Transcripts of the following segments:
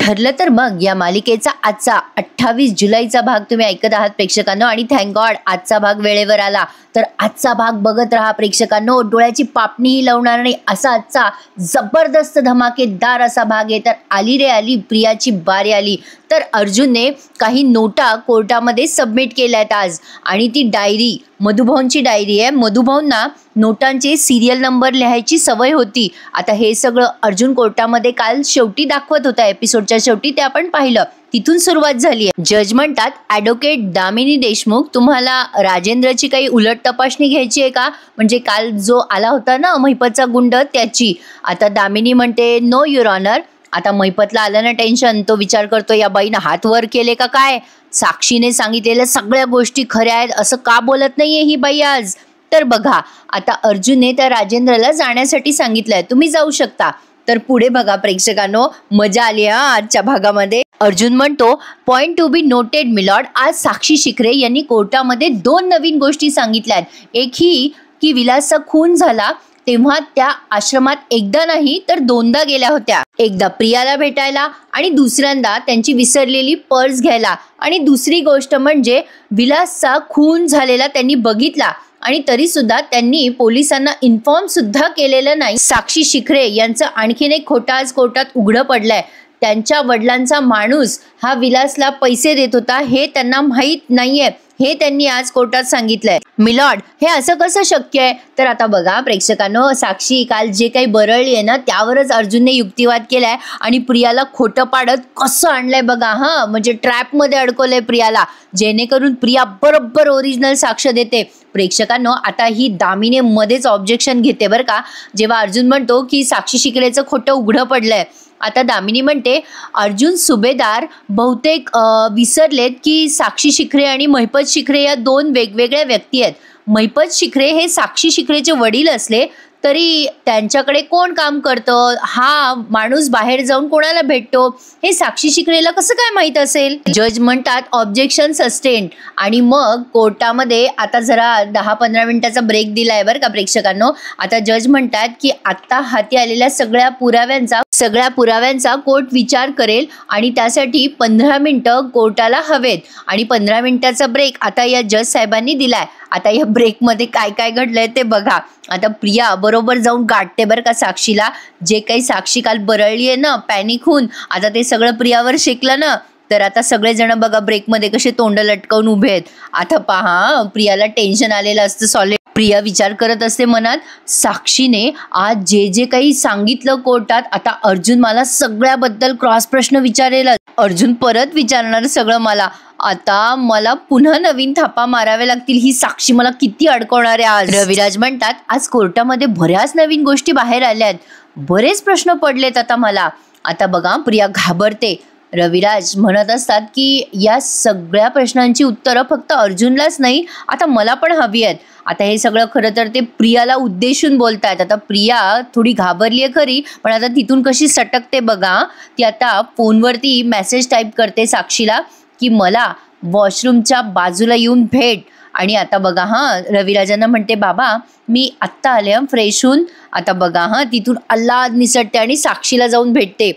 ठरलं तर मग या मालिकेचा आजचा 28 जुलैचा भाग तुम्ही ऐकत आहात प्रेक्षकांनो, आणि थँक गॉड आजचा भाग वेळेवर आला. तर आजचा भाग बघत राहा प्रेक्षकांनो, डोळ्याची पापणीही लावणार नाही असा आजचा जबरदस्त धमाकेदार असा भाग आहे. तर आली रे आली, प्रियाची बारी आली. तर अर्जुनने काही नोटा कोर्टामध्ये सबमिट केल्या आहेत आज, आणि ती डायरी मधुभाऊंची डायरी आहे. मधुभाऊंना नोटांचे सिरियल नंबर लिहायची सवय होती. आता हे सगळं अर्जुन कोर्टामध्ये काल शेवटी दाखवत होता, एपिसोडच्या शेवटी ते आपण पाहिलं. तिथून सुरुवात झाली आहे. जज म्हणतात, ॲडव्होकेट दामिनी देशमुख, तुम्हाला राजेंद्रची काही उलट तपासणी घ्यायची आहे का? म्हणजे काल जो आला होता ना महिपतचा गुंड, त्याची. आता दामिनी म्हणते, नो युअर ऑनर. आता महिपतला आलं ना टेन्शन, तो विचार करतो या बाईनं हात वर केले का काय? साक्षीने सांगितलेल्या सगळ्या गोष्टी खऱ्या आहेत असं का बोलत नाहीये ही बाई आज? तर बघा, आता अर्जुनने त्या राजेंद्रला जाण्यासाठी सांगितलंय, तुम्ही जाऊ शकता. तर पुढे बघा प्रेक्षकांनो, मजा आली हा आजच्या भागामध्ये. अर्जुन म्हणतो, point to be noted milord, आज साक्षी शिखरे यांनी कोर्टामध्ये 2 नवीन गोष्टी सांगितल्यात. एक ही की विलासचा खून झाला तेव्हा त्या आश्रमात एकदा नाही तर 2दा गेल्या होत्या. एकदा प्रियाला भेटायला आणि दुसऱ्यांदा त्यांची विसरलेली पर्स घ्यायला. आणि दुसरी गोष्ट म्हणजे विलासचा खून झालेला त्यांनी बघितला आणि तरी सुद्धा त्यांनी पोलिसांना इन्फॉर्म सुद्धा केलेलं नाही. साक्षी शिखरे यांचं आणखीन एक खोटं आज कोर्टात उघडं पडलंय. त्यांच्या वडिलांचा माणूस हा विलासला पैसे देत होता हे त्यांना माहीत नाहीये, हे त्यांनी आज कोर्टात सांगितलंय. मिलॉर्ड, हे असं कसं शक्य आहे? तर आता बघा प्रेक्षकांनो, साक्षी काल जे काही बरळली आहे ना त्यावरच अर्जुनने युक्तिवाद केलाय आणि प्रियाला खोटं पाडत कसं आणलंय बघा. म्हणजे ट्रॅप मध्ये अडकवलंय प्रियाला, जेणेकरून प्रिया बरोबर ओरिजिनल साक्ष देते. प्रेक्षकांनो, आता ही दामिनी मध्येच ऑब्जेक्शन घेते बरं का, जेव्हा अर्जुन म्हणतो की साक्षी शिखरेचं खोटं उघडं पडलंय. आता दामिनी म्हणते, अर्जुन सुभेदार बहुतेक विसरलेत की साक्षी शिखरे आणि महिपत शिखरे या 2 वेगवेगळ्या व्यक्ती आहेत. महिपत शिखरे हे साक्षी शिखरेचे वडील असले तरी त्यांच्याकडे कोण काम करतं, हा माणूस बाहेर जाऊन कोणाला भेटतो, हे साक्षी शिखरेला कसं काय माहित असेल? जज म्हणतात, ऑब्जेक्शन सस्टेन. आणि मग कोर्टामध्ये आता जरा 10-15 मिनिटाचा ब्रेक दिलाय बरं का प्रेक्षकांनो. आता जज म्हणतात की आता हाती आलेल्या सगळ्या पुराव्यांचा कोर्ट विचार करेल आणि त्यासाठी 15 मिनिटं कोर्टाला हवेत. आणि 15 मिनिटाचा ब्रेक आता या जज साहेबांनी दिलाय. आता या ब्रेकमध्ये काय काय घडलंय ते बघा. आता प्रिया बरोबर जाऊन गाठते बरं का साक्षीला. जे काही साक्षी काल बरळली आहे ना पॅनिक होऊन, आता ते सगळं प्रियावर शेकलं ना. तर आता सगळेजण बघा ब्रेकमध्ये कसे तोंड लटकवून उभे आहेत. आता पहा, प्रियाला टेन्शन आलेलं असतं सॉलिड. प्रिया विचार करत असते मनात, साक्षीने आज जे जे काही सांगितलं कोर्टात, आता अर्जुन मला सगळ्याबद्दल क्रॉस प्रश्न विचारेल. अर्जुन परत विचारणार सगळं मला. आता मला पुन्हा नवीन थापा माराव्या लागतील. ही साक्षी मला किती अडकवणार आहे आज. रविराज म्हणतात, आज कोर्टामध्ये बऱ्याच नवीन गोष्टी बाहेर आल्यात, बरेच प्रश्न पडलेत आता मला. आता बघा प्रिया घाबरते. रविराज म्हणत असतात की या सगळ्या प्रश्नांची उत्तरं फक्त अर्जुनलाच नाही, आता मला पण हवी आहेत. आता हे सगळं खरं तर ते प्रियाला उद्देशून बोलतायत. आता प्रिया थोडी घाबरली आहे खरी, पण आता तिथून कशी सटकते बघा. ती आता फोनवरती मेसेज टाईप करते साक्षीला की मला वॉशरूमच्या बाजूला येऊन भेट. आणि आता बघा रविराजांना म्हणते, बाबा मी आत्ता आले फ्रेश होऊन. आता बघा तिथून अल्लाद निसटते आणि साक्षीला जाऊन भेटते.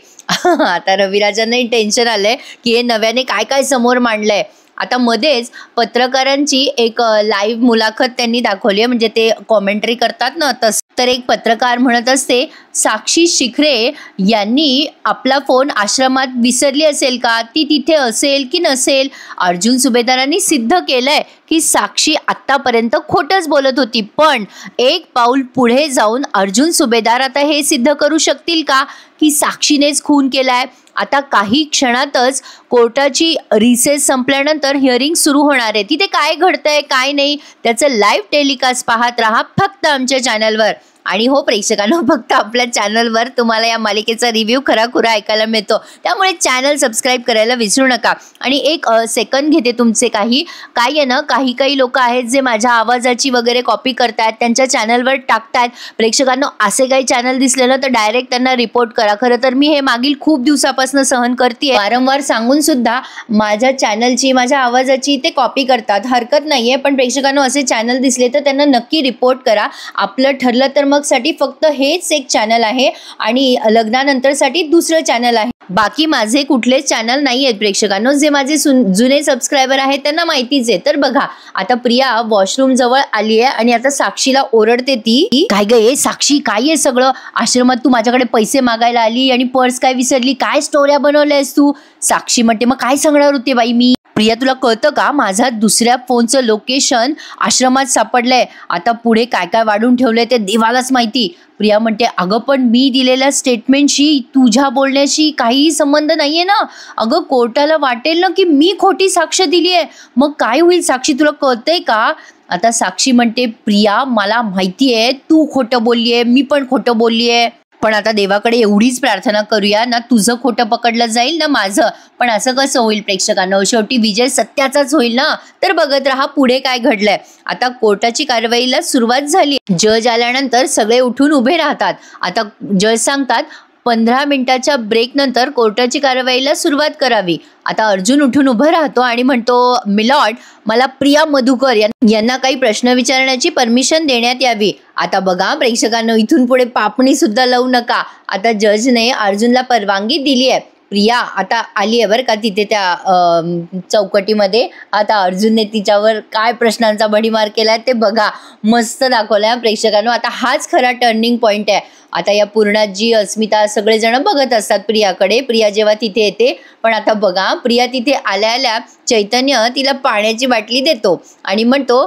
आता रविराजांनाही टेन्शन आलंय की हे नव्याने काय काय समोर मांडलंय. आता मध्येच पत्रकारांची एक लाईव्ह मुलाखत त्यांनी दाखवली आहे, म्हणजे ते कॉमेंट्री करतात ना तसं. तर एक पत्रकार म्हणत असते, साक्षी शिखरे यांनी आपला फोन आश्रमात विसरली असेल का, ती तिथे असेल की नसेल. अर्जुन सुभेदारांनी सिद्ध केलंय की साक्षी आत्तापर्यंत खोटंच बोलत होती, पण एक पाऊल पुढे जाऊन अर्जुन सुभेदार आता हे सिद्ध करू शकतील का की साक्षीनेच खून केलाय. आता काही क्षणातच कोर्टाची रिसेस संपल्यानंतर हिअरिंग सुरू होणार आहे. तिथे काय घडतंय काय नाही त्याचं लाईव्ह टेलिकास्ट पाहत राहा फक्त आमच्या चॅनलवर. आणि हो प्रेक्षकांनो, फक्त आपल्या चॅनलवर तुम्हाला या मालिकेचा रिव्ह्यू खराखुरा ऐकायला मिळतो, त्यामुळे चॅनल सबस्क्राईब करायला विसरू नका. आणि एक सेकंड घेते तुमचे. काय आहे ना, काही लोक आहेत जे माझ्या आवाजाची वगैरे कॉपी करतात, त्यांच्या चॅनलवर टाकतात. प्रेक्षकांनो, असे काही चॅनल दिसले ना तर डायरेक्ट त्यांना रिपोर्ट करा. खरं तर मी हे मागील खूप दिवसापासून सहन करते, वारंवार सांगून सुद्धा माझ्या चॅनलची माझ्या आवाजाची ते कॉपी करतात. हरकत नाहीये, पण प्रेक्षकांनो असे चॅनल दिसले तर त्यांना नक्की रिपोर्ट करा. आपलं ठरलं तर मग साठी फक्त हेच एक चॅनल आहे आणि लग्नानंतरसाठी दुसरं चॅनल आहे. बाकी माझे कुठलेच चॅनल नाही आहेत प्रेक्षकांनो. जे माझे जुने सबस्क्रायबर आहेत त्यांना माहितीच आहे. तर बघा आता प्रिया वॉशरूम जवळ आली आहे आणि आता साक्षीला ओरडते ती, काय गे साक्षी काय आहे सगळं, आश्रमात तू माझ्याकडे पैसे मागायला आली आणि पर्स काय विसरली, काय स्टोऱ्या बनवल्यास तू. साक्षी म्हणते मग काय सांगणार होते बाई मी. प्रिया तुला कळतं का, माझा दुसऱ्या फोनचं लोकेशन आश्रमात सापडलंय. आता पुढे काय काय वाढून ठेवलंय ते देवालाच माहिती. प्रिया म्हणते अगं पण मी दिलेल्या स्टेटमेंटशी तुझ्या बोलण्याशी काही संबंध नाहीये ना. अगं कोर्टाला वाटेल ना की मी खोटी साक्ष दिली आहे, मग काय होईल साक्षी तुला कळतंय का. आता साक्षी म्हणते प्रिया मला माहितीये तू खोटं बोललीये, मी पण खोटं बोललीये, पण आता देवाकडे एवढीच प्रार्थना करूया ना तुझं खोटं पकडलं जाईल ना माझं. पण असं कसं होईल प्रेक्षकांनो, शेवटी विजय सत्याचाच होईल ना. तर बघत राहा पुढे काय घडलंय. आता कोर्टाची कारवाईला सुरुवात झाली. जज आल्यानंतर सगळे उठून उभे राहतात. आता जज सांगतात 15 मिनिटाच्या ब्रेक नंतर कोर्टाची कारवाईला सुरुवात करावी. आता अर्जुन उठून उभं राहतो आणि म्हणतो मिलॉर्ड मला प्रिया मधुकर यांना काही प्रश्न विचारण्याची परमिशन देण्यात यावी. आता बघा प्रेक्षकांनो इथून पुढे पापणी सुद्धा लावू नका. आता जजने अर्जुनला परवानगी दिली आहे. प्रिया आता आली आहे बरं का तिथे त्या चौकटीमध्ये. आता अर्जुनने तिच्यावर काय प्रश्नांचा भडीमार केलाय ते बघा, मस्त दाखवलाय प्रेक्षकांनो. आता हाच खरा टर्निंग पॉइंट आहे. आता या पूर्णाजी अस्मिता सगळेजण बघत असतात प्रियाकडे, प्रिया जेव्हा तिथे येते. पण आता बघा प्रिया तिथे आल्या आल्या चैतन्य तिला पाण्याची बाटली देतो आणि म्हणतो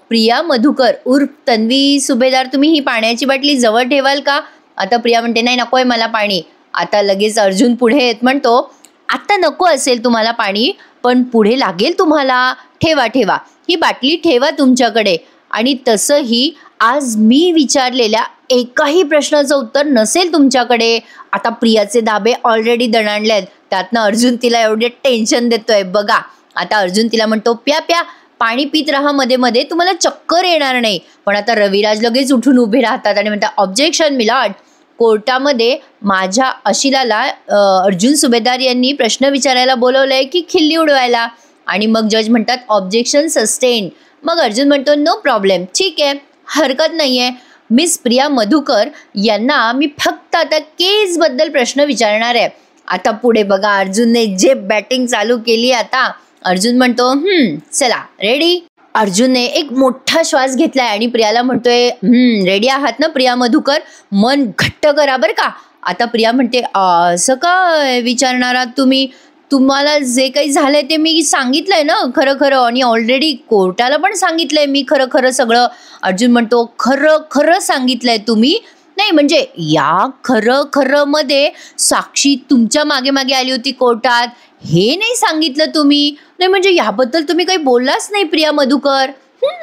प्रिया मधुकर उर्फ तन्वी सुभेदार तुम्ही ही पाण्याची बाटली जवळ ठेवाल का. आता प्रिया म्हणते नाही नकोय मला पाणी. आता लगेच अर्जुन पुढे येत म्हणतो आता नको असेल तुम्हाला पाणी पण पुढे लागेल तुम्हाला, ठेवा ठेवा ही बाटली ठेवा तुमच्याकडे. आणि तसंही आज मी विचारलेल्या एकाही प्रश्नाचं उत्तर नसेल तुमच्याकडे. आता प्रियाचे दाबे ऑलरेडी दणाणले आहेत, त्यातनं अर्जुन तिला एवढे टेन्शन देतोय बघा. आता अर्जुन तिला म्हणतो प्या प्या पाणी पित राहा मध्ये मध्ये, तुम्हाला चक्कर येणार नाही. पण आता रविराज लगेच उठून उभे राहतात आणि म्हणतात ऑब्जेक्शन मिलॉर्ड, कोर्टामध्ये माझ्या अशिलाला अर्जुन सुभेदार यांनी प्रश्न विचारायला बोलवलंय की खिल्ली उडवायला. आणि मग जज म्हणतात ऑब्जेक्शन सस्टेन. मग अर्जुन म्हणतो नो प्रॉब्लेम, ठीक आहे हरकत नाहीये. मिस प्रिया मधुकर यांना मी फक्त आता केसबद्दल प्रश्न विचारणार आहे. आता पुढे बघा अर्जुनने जे बॅटिंग चालू केली. आता अर्जुन म्हणतो चला रेडी. अर्जुनने एक मोठा श्वास घेतलाय आणि प्रियाला म्हणतोय रेडी आहात ना प्रिया मधुकर, मन घट्ट करा बरं का. आता प्रिया म्हणते असं का विचारणार आहात तुम्ही, तुम्हाला जे काही झालंय ते मी सांगितलंय ना खरं खरं, आणि ऑलरेडी कोर्टाला पण सांगितलंय मी खरं खरं सगळं. अर्जुन म्हणतो खरं खरं सांगितलंय तुम्ही, नाही म्हणजे या खरं खरं मध्ये साक्षी तुमच्या मागे मागे आली होती कोर्टात हे नाही सांगितलं तुम्ही, नाही म्हणजे याबद्दल तुम्ही काही बोललाच नाही प्रिया मधुकर.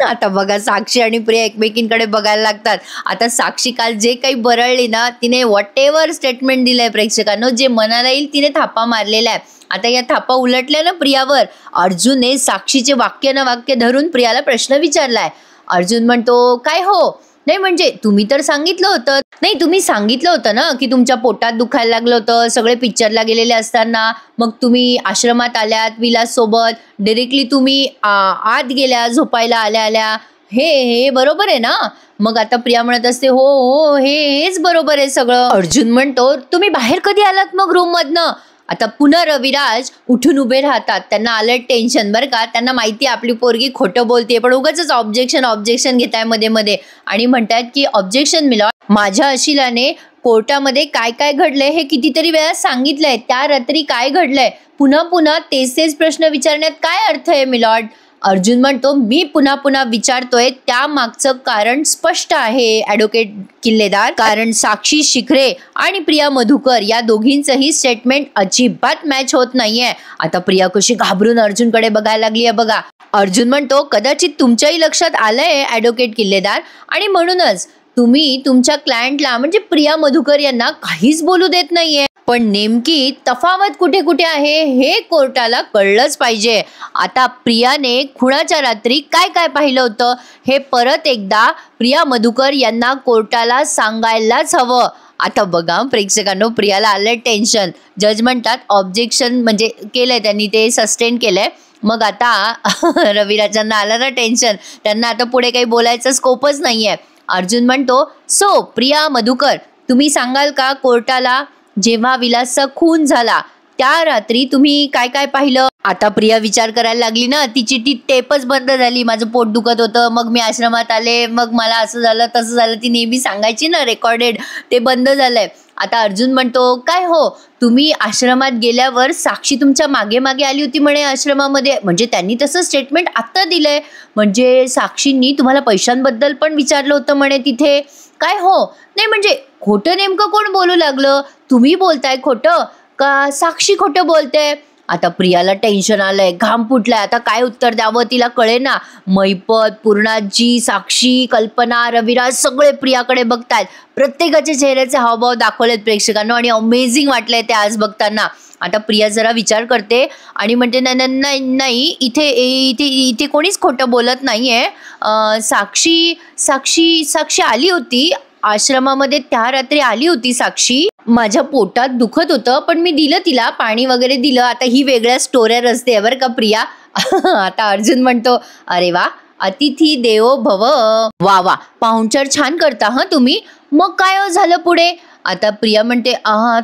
आता बघा साक्षी आणि प्रिया एकमेकींकडे बघायला लागतात. आता साक्षी काल जे काही बरळली ना तिने व्हॉट एव्हर स्टेटमेंट दिलंय प्रेक्षकांनो, जे मनाला येईल तिने थापा मारलेला आहे. आता या थापा उलटल्या ना प्रियावर. अर्जुनने साक्षीचे वाक्य ना वाक्य धरून प्रियाला प्रश्न विचारलाय. अर्जुन म्हणतो काय हो, नाही म्हणजे तुम्ही तर सांगितलं होतं, नाही तुम्ही सांगितलं होतं ना की तुमच्या पोटात दुखायला लागलं होतं सगळे पिक्चरला गेलेले असताना, मग तुम्ही आश्रमात आल्यात विलास सोबत, डायरेक्टली तुम्ही आत गेल्या झोपायला आल्या आल्या, हे बरोबर आहे ना. मग आता प्रिया म्हणत असते हो हो हेच बरोबर आहे सगळं. अर्जुन म्हणतो तुम्ही बाहेर कधी आलात मग रूम मधनं. आता पुन्हा रविराज उठून उभे राहतात, त्यांना आलं टेन्शन बरं का. त्यांना माहिती आपली पोरगी खोटं बोलते पण उगाच ऑब्जेक्शन घेताय मध्ये मध्ये आणि म्हणतात की ऑब्जेक्शन मिलॉर्ड, माझ्या अशिलाने कोर्टामध्ये काय काय घडलंय हे कितीतरी वेळा सांगितलंय, त्या रात्री काय घडलंय पुन्हा पुन्हा तेच प्रश्न विचारण्यात काय अर्थ आहे मिलॉर्ड. अर्जुन म्हणतो मी पुन्हा पुन्हा विचारतोय त्या मागचं कारण स्पष्ट आहे ॲडव्होकेट किल्लेदार, कारण साक्षी शिखरे आणि प्रिया मधुकर या दोघींचंही स्टेटमेंट अजिबात मॅच होत नाहीये. आता प्रिया कशी घाबरून अर्जुनकडे बघायला लागली आहे बघा. अर्जुन म्हणतो कदाचित तुमच्याही लक्षात आलंय ॲडव्होकेट किल्लेदार, आणि म्हणूनच तुम्ही तुमच्या क्लायंटला म्हणजे प्रिया मधुकर यांना काहीच बोलू देत नाहीये. पण नेमकी तफावत कुठे कुठे आहे हे कोर्टाला कळलंच पाहिजे. आता प्रियाने खुणाच्या रात्री काय काय पाहिलं होतं हे परत एकदा प्रिया मधुकर यांना कोर्टाला सांगायलाच हवं. आता बघा प्रेक्षकांनो प्रियाला आलं टेन्शन. जज म्हणतात ऑब्जेक्शन म्हणजे केलंय त्यांनी, ते सस्टेन केलंय. मग आता रविराजांना आलं ना टेन्शन, त्यांना आता पुढे काही बोलायचं स्कोपच नाहीये. अर्जुन म्हणतो, सो प्रिया मधुकर, तुम्ही सांगाल का कोर्टाला जेव्हा विलासचा खून झाला त्या रात्री तुम्ही काय काय पाहिलं? आता प्रिया विचार करायला लागली ना, तिची ती टेपच बंद झाली. माझं पोट दुखत होतं, मग मी आश्रमात आले, मग मला असं झालं तसं झालं, ती नेहमी सांगायची ना रेकॉर्डेड, ते बंद झालंय. आता अर्जुन म्हणतो, काय हो तुम्ही आश्रमात गेल्यावर साक्षी तुमच्या मागे मागे आली होती म्हणे आश्रमामध्ये, म्हणजे त्यांनी तसं स्टेटमेंट आत्ता दिलंय, म्हणजे साक्षींनी तुम्हाला पैशांबद्दल पण विचारलं होतं म्हणे तिथे. काय हो, नाही म्हणजे खोटं नेमकं कोण बोलू लागलं? तुम्ही बोलताय खोटं का साक्षी खोटं बोलते? आता प्रियाला टेन्शन आलंय, घाम फुटलाय, आता काय उत्तर द्यावं तिला कळेना. मैपत, पूर्णाजी, साक्षी, कल्पना, रविराज सगळे प्रियाकडे बघतायत. प्रत्येकाचे चेहऱ्याचे हावभाव दाखवलेत प्रेक्षकांना आणि अमेझिंग वाटलंय ते आज बघताना. आता प्रिया जरा विचार करते आणि म्हणते, नाही नाही, इथे इथे इथे कोणीच खोटं बोलत नाहीये. साक्षी साक्षी साक्षी आली होती आश्रमामध्ये, त्या रात्री आली होती साक्षी. माझ्या पोटात दुखत होतं पण मी दिलं तिला पाणी वगैरे दिलं. आता ही वेगळ्या स्टोऱ्या रचते बरं का प्रिया. आता अर्जुन म्हणतो, अरे वा, अतिथी देवो भव, वा वा, पाहुणचार छान करता हा तुम्ही. मग काय झालं पुढे? आता प्रिया म्हणते,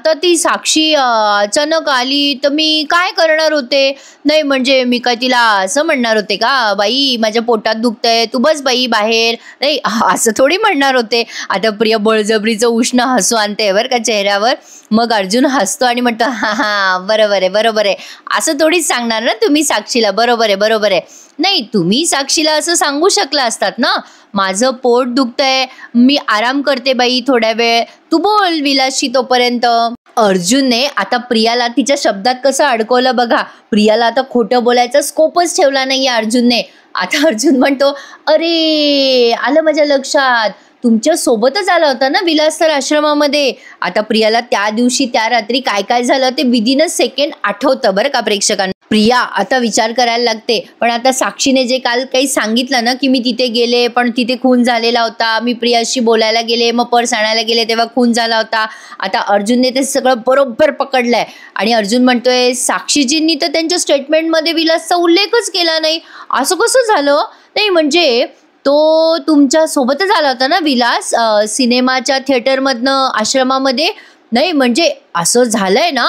तर ती साक्षी अचानक आली तर मी काय करणार होते? नाही म्हणजे मी काय तिला असं म्हणणार होते का, बाई माझ्या पोटात दुखतंय, तू बस बाई बाहेर, नाही असं थोडी म्हणणार होते. आता प्रिया बळजबरीचं उष्ण हसू आणते बरं का चेहऱ्यावर. मग अर्जुन हसतो आणि म्हणतो, हा बरोबर आहे बरोबर आहे, असं थोडीच सांगणार ना तुम्ही साक्षीला, बरोबर आहे बरोबर आहे. नाही तुम्ही साक्षीला असं सांगू शकला असतात ना, माझं पोट दुखतंय, मी आराम करते बाई थोड्या वेळ, तू बोल विलासशी तोपर्यंत. अर्जुनने आता प्रियाला तिच्या शब्दात कसं अडकवलं बघा. प्रियाला आता खोटं बोलायचा स्कोपच ठेवला नाहीये अर्जुनने. आता अर्जुन म्हणतो, अरे आलं माझ्या लक्षात, तुमच्या सोबतच आला होता ना विलास तर आश्रमामध्ये. आता प्रियाला त्या दिवशी त्या रात्री काय काय झालं ते विदिन अ सेकंड आठवतं बरं का प्रेक्षकांना. प्रिया आता विचार करायला लागते, पण आता साक्षीने जे काल काही सांगितलं ना की मी तिथे गेले पण तिथे खून झालेला होता, मी प्रियाशी बोलायला गेले, मग पर्स आणायला गेले तेव्हा खून झाला होता. आता अर्जुनने ते सगळं बरोबर पकडलंय आणि अर्जुन म्हणतोय, साक्षीजींनी तर त्यांच्या स्टेटमेंटमध्ये विलासचा उल्लेखच केला नाही, असं कसं झालं? नाही म्हणजे तो तुमच्या सोबतच आला होता ना विलास सिनेमाच्या थिएटरमधनं आश्रमामध्ये. नाही म्हणजे असं झालंय ना,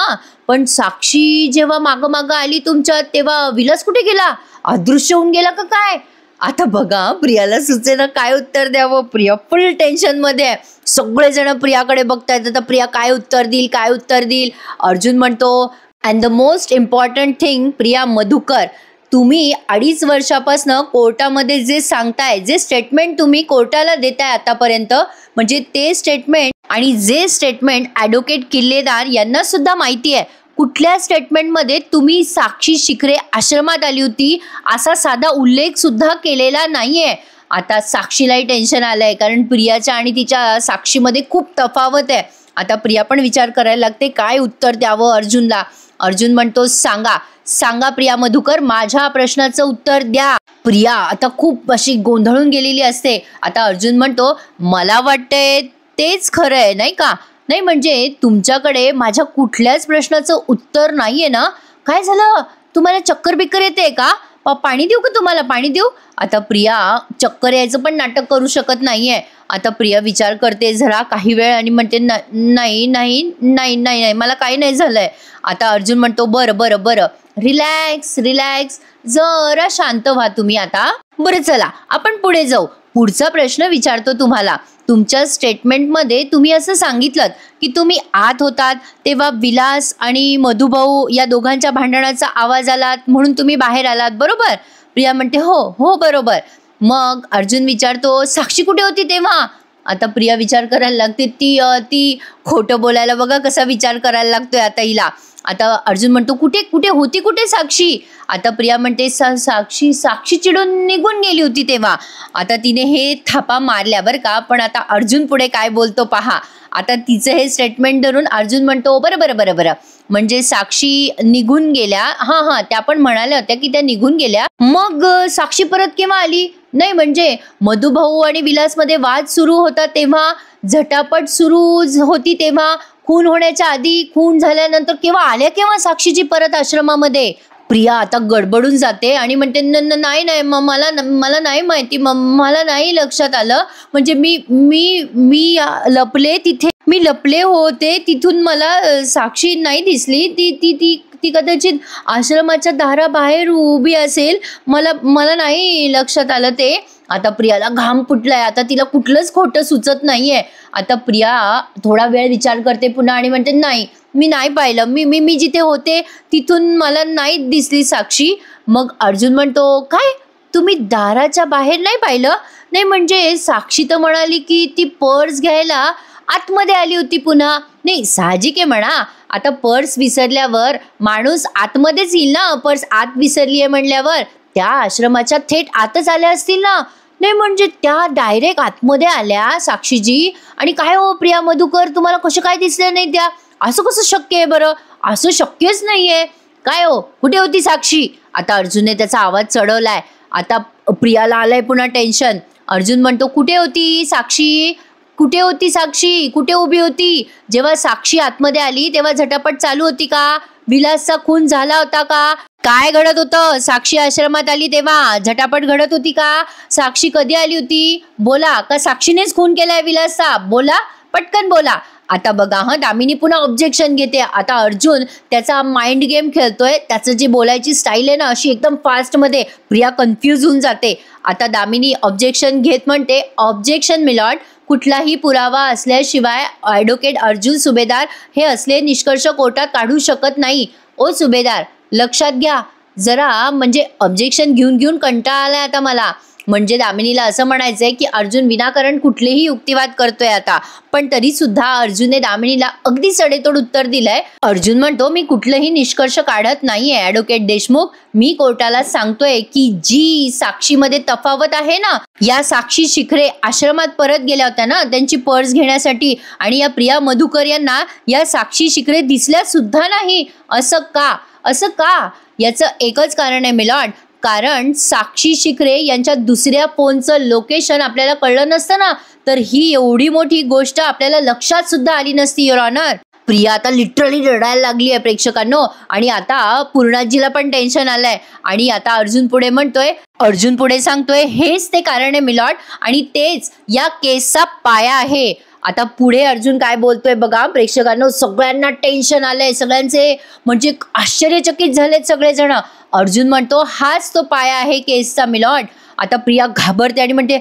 पण साक्षी जेव्हा मागं आली तुमच्या तेव्हा विलास कुठे गेला? अदृश्य होऊन गेला का काय? आता बघा प्रियाला सुचेना काय उत्तर द्यावं. प्रिया फुल टेन्शन मध्ये आहे. सगळेजण प्रियाकडे बघतायत, आता प्रिया काय उत्तर देईल काय उत्तर देईल. अर्जुन म्हणतो, and the most important thing Priya Madhukar, तुम्ही 2.5 वर्षापासून कोर्टामध्ये जे सांगताय, जे स्टेटमेंट तुम्ही कोर्टाला देताय आतापर्यंत, म्हणजे ते स्टेटमेंट आणि जे स्टेटमेंट ॲडव्होकेट किल्लेदार यांना सुद्धा माहिती आहे, कुठल्या स्टेटमेंटमध्ये तुम्ही साक्षी शिखरे आश्रमात आली होती असा साधा उल्लेख सुद्धा केलेला नाहीये. आता साक्षीलाही टेन्शन आलंय, कारण प्रियाच्या आणि तिच्या साक्षीमध्ये खूप तफावत आहे. आता प्रिया पण विचार करायला लागते काय उत्तर द्यावं अर्जुनला. अर्जुन म्हणतो, सांगा सांगा प्रिया मधुकर, माझ्या प्रश्नाचं उत्तर द्या. प्रिया आता खूप अशी गोंधळून गेलेली असते. आता अर्जुन म्हणतो, मला वाटतंय तेच खरं आहे नाही का? नाही म्हणजे तुमच्याकडे माझ्या कुठल्याच प्रश्नाचं उत्तर नाहीये ना? काय झालं, तुम्हाला चक्कर बिक्कर येते का? पाणी देऊ का तुम्हाला, पाणी देऊ? आता प्रिया चक्कर यायचं पण नाटक करू शकत नाहीये. आता प्रिया विचार करते जरा काही वेळ आणि म्हणते, नाही नाही नाही नाही मला काही नाही झालंय. आता अर्जुन म्हणतो, बरं बरं बरं, रिलॅक्स रिलॅक्स, जरा शांत व्हा तुम्ही आता. बरं चला आपण पुढे जाऊ. पुढचा प्रश्न विचारतो तुम्हाला. तुमच्या स्टेटमेंटमध्ये तुम्ही असं सांगितलं की तुम्ही आत होतात तेव्हा विलास आणि मधुभाऊ या दोघांच्या भांडणाचा आवाज आला म्हणून तुम्ही बाहेर आलात, बरोबर? प्रिया म्हणते, हो हो बरोबर. मग अर्जुन विचारतो, साक्षी कुठे होती तेव्हा? आता प्रिया विचार करायला लागते, ती खोटं बोलायला बघा कसा विचार करायला लागतोय आता हिला. आता अर्जुन म्हणतो, कुठे कुठे होती कुठे साक्षी? आता प्रिया म्हणते, साक्षी चिडून निघून गेली होती तेव्हा. आता तिने हे थापा मारल्या बरं का, पण आता अर्जुन पुढे काय बोलतो पहा. आता तिचं हे स्टेटमेंट धरून अर्जुन म्हणतो, बरं बरं बरं बरं, म्हणजे साक्षी निघून गेल्या, हां त्या पण म्हणाल्या होत्या की त्या निघून गेल्या. मग साक्षी परत केव्हा आली? नाही म्हणजे मधुभाऊ आणि विलासमध्ये वाद सुरू होता तेव्हा, झटापट सुरू होती तेव्हा, खून होण्याच्या आधी, खून झाल्यानंतर, केव्हा आल्या केव्हा साक्षीजी परत आश्रमामध्ये? प्रिया आता गडबडून जाते आणि म्हणते नाही नाही मला नाही माहिती, मला नाही लक्षात आलं. म्हणजे मी मी मी लपले तिथे, मी लपले होते तिथून मला साक्षी नाही दिसली. ती ती ती ती कदाचित आश्रमाच्या दाराबाहेर उभी असेल. मला नाही लक्षात आलं ते. आता प्रियाला घाम फुटलाय. आता तिला कुठलंच खोटं सुचत नाहीये. आता प्रिया थोडा वेळ विचार करते पुन्हा आणि म्हणते नाही, मी नाही पाहिलं. मी मी मी जिथे होते तिथून मला नाही दिसली साक्षी. मग अर्जुन म्हणतो, काय तुम्ही दाराच्या बाहेर नाही पाहिलं? नाही म्हणजे साक्षी तर म्हणाली की ती पर्स घ्यायला आतमध्ये आली होती पुन्हा. नाही साहजिक आहे म्हणा, आता पर्स विसरल्यावर माणूस आतमध्येच येईल ना. पर्स आत विसरली आहे म्हणल्यावर त्या आश्रमाच्या थेट आतच आल्या असतील ना. नाही म्हणजे त्या डायरेक्ट आतमध्ये आल्या साक्षीजी. आणि काय हो प्रिया मधुकर, तुम्हाला कसं काय दिसलं नाही त्या? असं कसं शक्य आहे बरं? असं शक्यच नाहीये. काय हो, कुठे होती साक्षी? आता अर्जुनने त्याचा आवाज चढवलाय. आता प्रियाला आलंय पुन्हा टेन्शन. अर्जुन म्हणतो, कुठे होती साक्षी? कुठे होती साक्षी? कुठे उभी होती? जेव्हा साक्षी आतमध्ये आली तेव्हा झटापट चालू होती का? विलासचा खून झाला होता का? काय घडत होतं? साक्षी आश्रमात आली तेव्हा झटापट घडत होती का? साक्षी कधी आली होती? बोला. का साक्षीनेच खून केलाय विलासचा? बोला, पटकन बोला. आता बघा दामिनी पुन्हा ऑब्जेक्शन घेते. आता अर्जुन त्याचा माइंड गेम खेळतोय. त्याचं जे बोलायची स्टाईल आहे ना अशी एकदम फास्टमध्ये. प्रिया कन्फ्यूज होऊन जाते. आता दामिनी ऑब्जेक्शन घेत म्हणते, ऑब्जेक्शन मिलॉर्ड, कुठलाही पुरावा असल्याशिवाय ॲडव्होकेट अर्जुन सुभेदार हे असले निष्कर्ष कोर्टात काढू शकत नाही. ओ सुभेदार, लक्षात घ्या जरा. म्हणजे ऑब्जेक्शन घेऊन घेऊन कंटाळा आलाय आता मला. म्हणजे दामिनीला असं म्हणायचंय की अर्जुन विनाकारण कुठलेही युक्तिवाद करतोय आता. पण तरी सुद्धा अर्जुनने दामिनीला अगदी सडेतोड उत्तर दिलंय. अर्जुन म्हणतो, मी कुठलंही निष्कर्ष काढत नाहीये ॲडव्होकेट देशमुख. मी कोर्टाला सांगतोय की जी साक्षीमध्ये तफावत आहे ना, या साक्षी शिखरे आश्रमात परत गेल्या होत्या ना त्यांची पर्स घेण्यासाठी, आणि या प्रिया मधुकर यांना या साक्षी शिखरे दिसल्या सुद्धा नाही. असं का? असं का? याचं एकच कारण आहे मिलॉर्ड. कारण साक्षी शिखरे यांच्या दुसऱ्या फोनचं लोकेशन आपल्याला कळलं नसतं ना, तर ही एवढी मोठी गोष्ट आपल्याला लक्षात सुद्धा आली नसती युअर ऑनर. प्रिया आता लिटरली रडायला लागली आहे प्रेक्षकांनो. आणि आता पूर्णाजीला पण टेन्शन आलंय. आणि आता अर्जुन पुढे सांगतोय, हेच ते कारण आहे मिलॉर्ड, आणि तेच या केसचा पाया आहे. आता पुढे अर्जुन काय बोलतोय बघा प्रेक्षकांनो. सगळ्यांना टेन्शन आलंय, सगळ्यांचे म्हणजे आश्चर्यचकित झालेत सगळेजण. अर्जुन म्हणतो, हाच तो पाया आहे केसचा मिलॉर्ड. आता प्रिया घाबरते आणि म्हणते,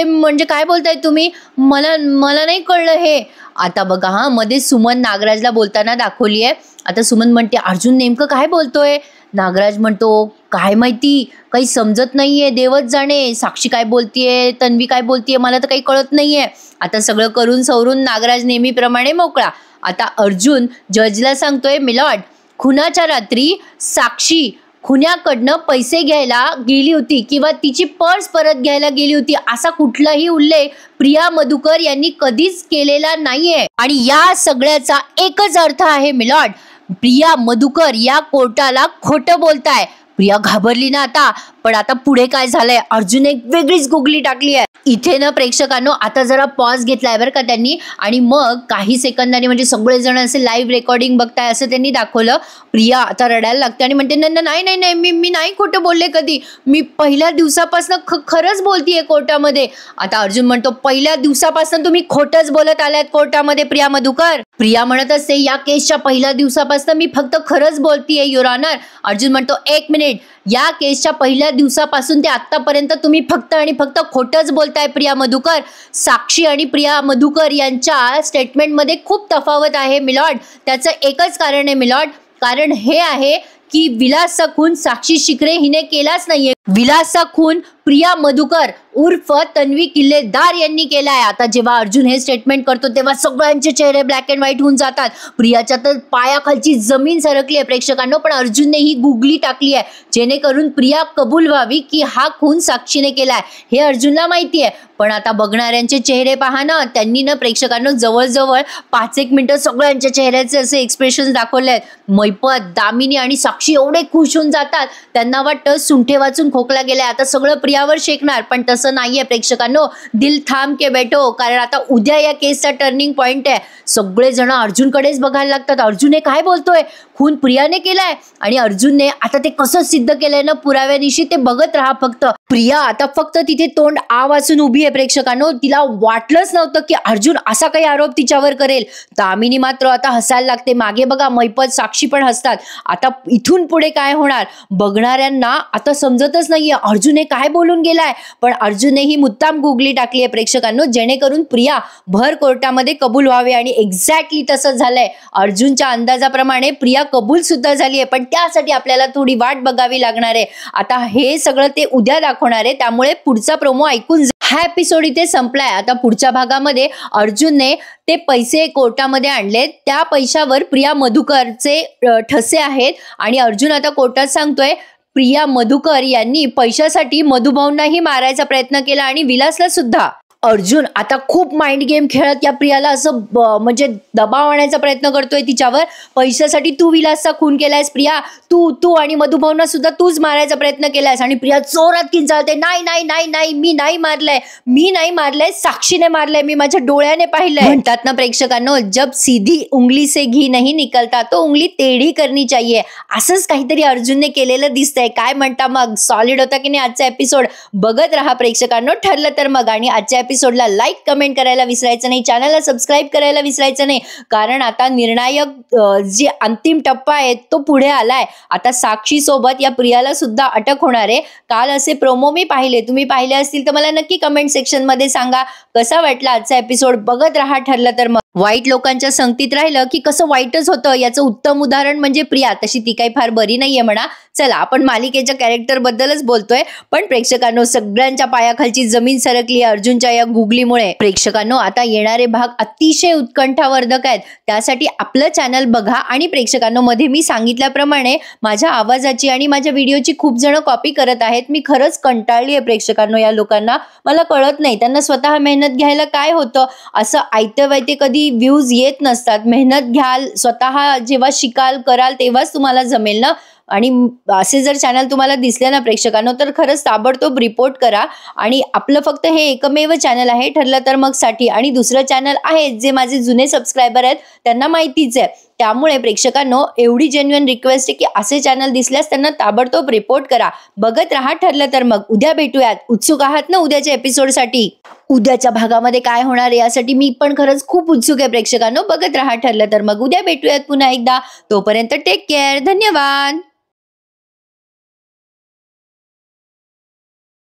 म्हणजे काय बोलताय तुम्ही? मला नाही कळलं हे. आता बघा मध्ये सुमन नागराजला बोलताना दाखवली आहे. आता सुमन म्हणते, अर्जुन नेमकं काय बोलतोय? नागराज म्हणतो, काय माहिती, काही समजत नाहीये, देवच जाणे. साक्षी काय बोलतीये, तन्वी काय बोलतीये, मला तर काही कळत नाहीये. आता सगळं करून सवरून नागराज नेहमीप्रमाणे मोकळा. आता अर्जुन जजला सांगतोय, मिलॉर्ड, खुनाच्या रात्री साक्षी खुन्याकडनं पैसे घ्यायला गेली होती किंवा तिची पर्स परत घ्यायला गेली होती असा कुठलाही उल्लेख प्रिया मधुकर यांनी कधीच केलेला नाहीये. आणि या सगळ्याचा एकच अर्थ आहे मिलॉर्ड, प्रिया मधुकर या कोर्टाला खोटं बोलताय. प्रिया घाबरली ना आता. पण आता पुढे काय झालंय, अर्जुन एक वेगळीच गुगली टाकली आहे. इथे ना प्रेक्षकांनो आता जरा पॉज घेतलाय बरं का त्यांनी. आणि मग काही सेकंदांनी म्हणजे सगळेजण असे लाईव्ह रेकॉर्डिंग बघताय असं त्यांनी दाखवलं. प्रिया आता रडायला लागते आणि म्हणते, नाही मी नाही खोटं बोलले कधी. मी पहिल्या दिवसापासून खरंच बोलतीये कोर्टामध्ये. आता अर्जुन म्हणतो, पहिल्या दिवसापासून तुम्ही खोटंच बोलत आलात कोर्टामध्ये प्रिया मधुकर. प्रिया म्हणत असते, या केसच्या पहिल्या दिवसापासून मी फक्त खरंच बोलतीये युअर ऑनर. अर्जुन म्हणतो, एक मिनिट, या केसच्या पहिल्या दिवसापासून ते आतापर्यंत तुम्ही फक्त आणि फक्त खोटंच बोलताय प्रिया मधुकर. साक्षी आणि प्रिया मधुकर यांच्या स्टेटमेंटमध्ये खूप तफावत आहे मिलॉर्ड. त्याचं एकच कारण आहे मिलॉर्ड. कारण हे आहे की विलासचा खून साक्षी शिखरे हिने केलाच नाहीये. विलासचा खून प्रिया मधुकर उर्फ तन्वी किल्लेदार यांनी केलाय. आता जेव्हा अर्जुन हे स्टेटमेंट करतो तेव्हा सगळ्यांचे चेहरे ब्लॅक अँड व्हाईट होऊन जातात. प्रियाच्या तर पायाखालची जमीन सरकली आहे प्रेक्षकांनो. पण अर्जुनने ही गुगली टाकली आहे जेणेकरून प्रिया कबूल व्हावी की हा खून साक्षीने केलाय. हे अर्जुनला माहिती आहे. पण आता बघणाऱ्यांचे चेहरे पहा ना, त्यांनी ना प्रेक्षकांना जवळजवळ 5-1 मिनिटं सगळ्यांच्या चेहऱ्याचे असे एक्सप्रेशन दाखवले आहेत. मैपत, दामिनी आणि साक्षी एवढे खुश होऊन जातात, त्यांना वाटतं सुंठे वाचून खोकला गेलाय, आता सगळं प्रियावर शेकणार. पण तसं नाहीये प्रेक्षकांनो, दिल थांब के बैठो, कारण आता उद्या या केसचा टर्निंग पॉइंट आहे. सगळेजण अर्जुनकडेच बघायला लागतात. अर्जुन काय बोलतोय, खून प्रियाने केलाय आणि अर्जुनने आता ते कसं सिद्ध केलंय ना पुराव्यानिशी, ते बघत राहा फक्त. प्रिया आता फक्त तिथे तोंड आ वाचून उभी आहे प्रेक्षकांनो. तिला वाटलंच नव्हतं की अर्जुन असा काही आरोप तिच्यावर करेल. दामिनी मात्र आता हसायला लागते. मागे बघा मैपत, साक्षी पण हसतात. आता इथून पुढे काय होणार बघणाऱ्यांना आता समजतच नाहीये, अर्जुन काय बोलून गेलाय. पण अर्जुनने ही मुद्दाम गुगली टाकली आहे प्रेक्षकांनो, जेणेकरून प्रिया भर कोर्टामध्ये कबूल व्हावे. आणि एक्झॅक्टली तसंच झालंय. अर्जुनच्या अंदाजाप्रमाणे प्रिया कबूल सुद्धा झाली आहे, पण त्यासाठी आपल्याला थोडी वाट बघावी लागणार आहे. आता हे सगळं ते उद्या दाखवणार आहे, त्यामुळे पुढचा प्रोमो ऐकून हा एपिसोड इथे संपलाय. आता पुढच्या भागामध्ये अर्जुनने ते पैसे कोर्टामध्ये आणले, त्या पैशावर प्रिया मधुकरचे ठसे आहेत आणि अर्जुन आता कोर्टात सांगतोय प्रिया मधुकर यांनी पैशासाठी मधुभाऊंनाही मारायचा प्रयत्न केला आणि विलासला सुद्धा. अर्जुन आता खूप माइंड गेम खेळत या प्रियाला असं म्हणजे दबाव आणायचा प्रयत्न करतोय तिच्यावर. पैशासाठी तू विलासचा खून केलायस प्रिया, तू आणि मधुभाऊंना सुद्धा तूच मारायचा प्रयत्न केलायस. आणि प्रिया जोरात किंचाळते, नाही नाही नाही नाही, मी नाही मारलंय, साक्षीने मारलंय, मी माझ्या डोळ्याने पाहिलंय. म्हणतात ना प्रेक्षकांनो, जब सीधी उंगली से घी नहीं निकलता तो उंगली टेढ़ी करनी चाहिए. असंच काहीतरी अर्जुनने केलेलं दिसतंय. काय म्हणता मग, सॉलिड होता की नाही आजचा एपिसोड? बघत राहा प्रेक्षकांनो, ठरलं तर मग. आणि आजच्या एपिसोडला लाईक कमेंट करायला विसरायचं नाही, चॅनलला सबस्क्राईब करायला विसरायचं नाही, कारण आता निर्णायक जे अंतिम टप्पा आहे तो पुढे आलाय. आता साक्षी सोबत या प्रियाला सुद्धा अटक होणार आहे. काल असे प्रोमो मी पाहिले, तुम्ही पाहिले असतील तर मला नक्की कमेंट सेक्शन मध्ये सांगा कसा वाटला आजचा एपिसोड. बघत राहा ठरलं तर मग. वाईट लोकांच्या संगतीत राहिलं की कसं वाईटच होतं, याचं उत्तम उदाहरण म्हणजे प्रिया. तशी ती काही फार बरी नाहीये म्हणा. चला, आपण मालिकेच्या कॅरेक्टर बद्दलच बोलतोय, पण प्रेक्षकांनो सगळ्यांच्या पायाखालची जमीन सरकली अर्जुनच्या या गुगलीमुळे. प्रेक्षकांनो आता येणारे भाग अतिशय उत्कंठावर्धक आहेत, त्यासाठी आपलं चॅनल बघा. आणि प्रेक्षकांनो, मध्ये मी सांगितल्याप्रमाणे माझ्या आवाजाची आणि माझ्या व्हिडिओची खूप जण कॉपी करत आहेत. मी खरंच कंटाळली आहे प्रेक्षकांनो या लोकांना. मला कळत नाही त्यांना स्वतः मेहनत घ्यायला काय होतं. असं आयते वायते कधी व्ह्यूज येत नसतात. मेहनत घ्याल, स्वतः जेव्हा शिकाल कराल तेव्हाच तुम्हाला जमेल ना. आणि असे जर चॅनल तुम्हाला दिसले ना प्रेक्षकांनो, तर खरंच ताबडतोब रिपोर्ट करा. आणि आपलं फक्त हे एकमेव चॅनल आहे ठरलं तर मग साठी. आणि दुसरं चॅनल आहे जे माझे जुने सबस्क्रायबर आहेत त्यांना माहितीच आहे. त्यामुळे प्रेक्षकांनो एवढी जेन्युइन रिक्वेस्ट आहे की असे चॅनल दिसल्यास त्यांना ताबडतोब रिपोर्ट करा. बघत राहा ठरलं तर मग. उद्या भेटूयात. उत्सुक आहात ना उद्याच्या एपिसोडसाठी? उद्याच्या भागामध्ये काय होणार आहे यासाठी मी पण खरंच खूप उत्सुक आहे प्रेक्षकांनो. बघत राहा ठरलं तर मग. उद्या भेटूयात पुन्हा एकदा. तोपर्यंत टेक केअर. धन्यवाद.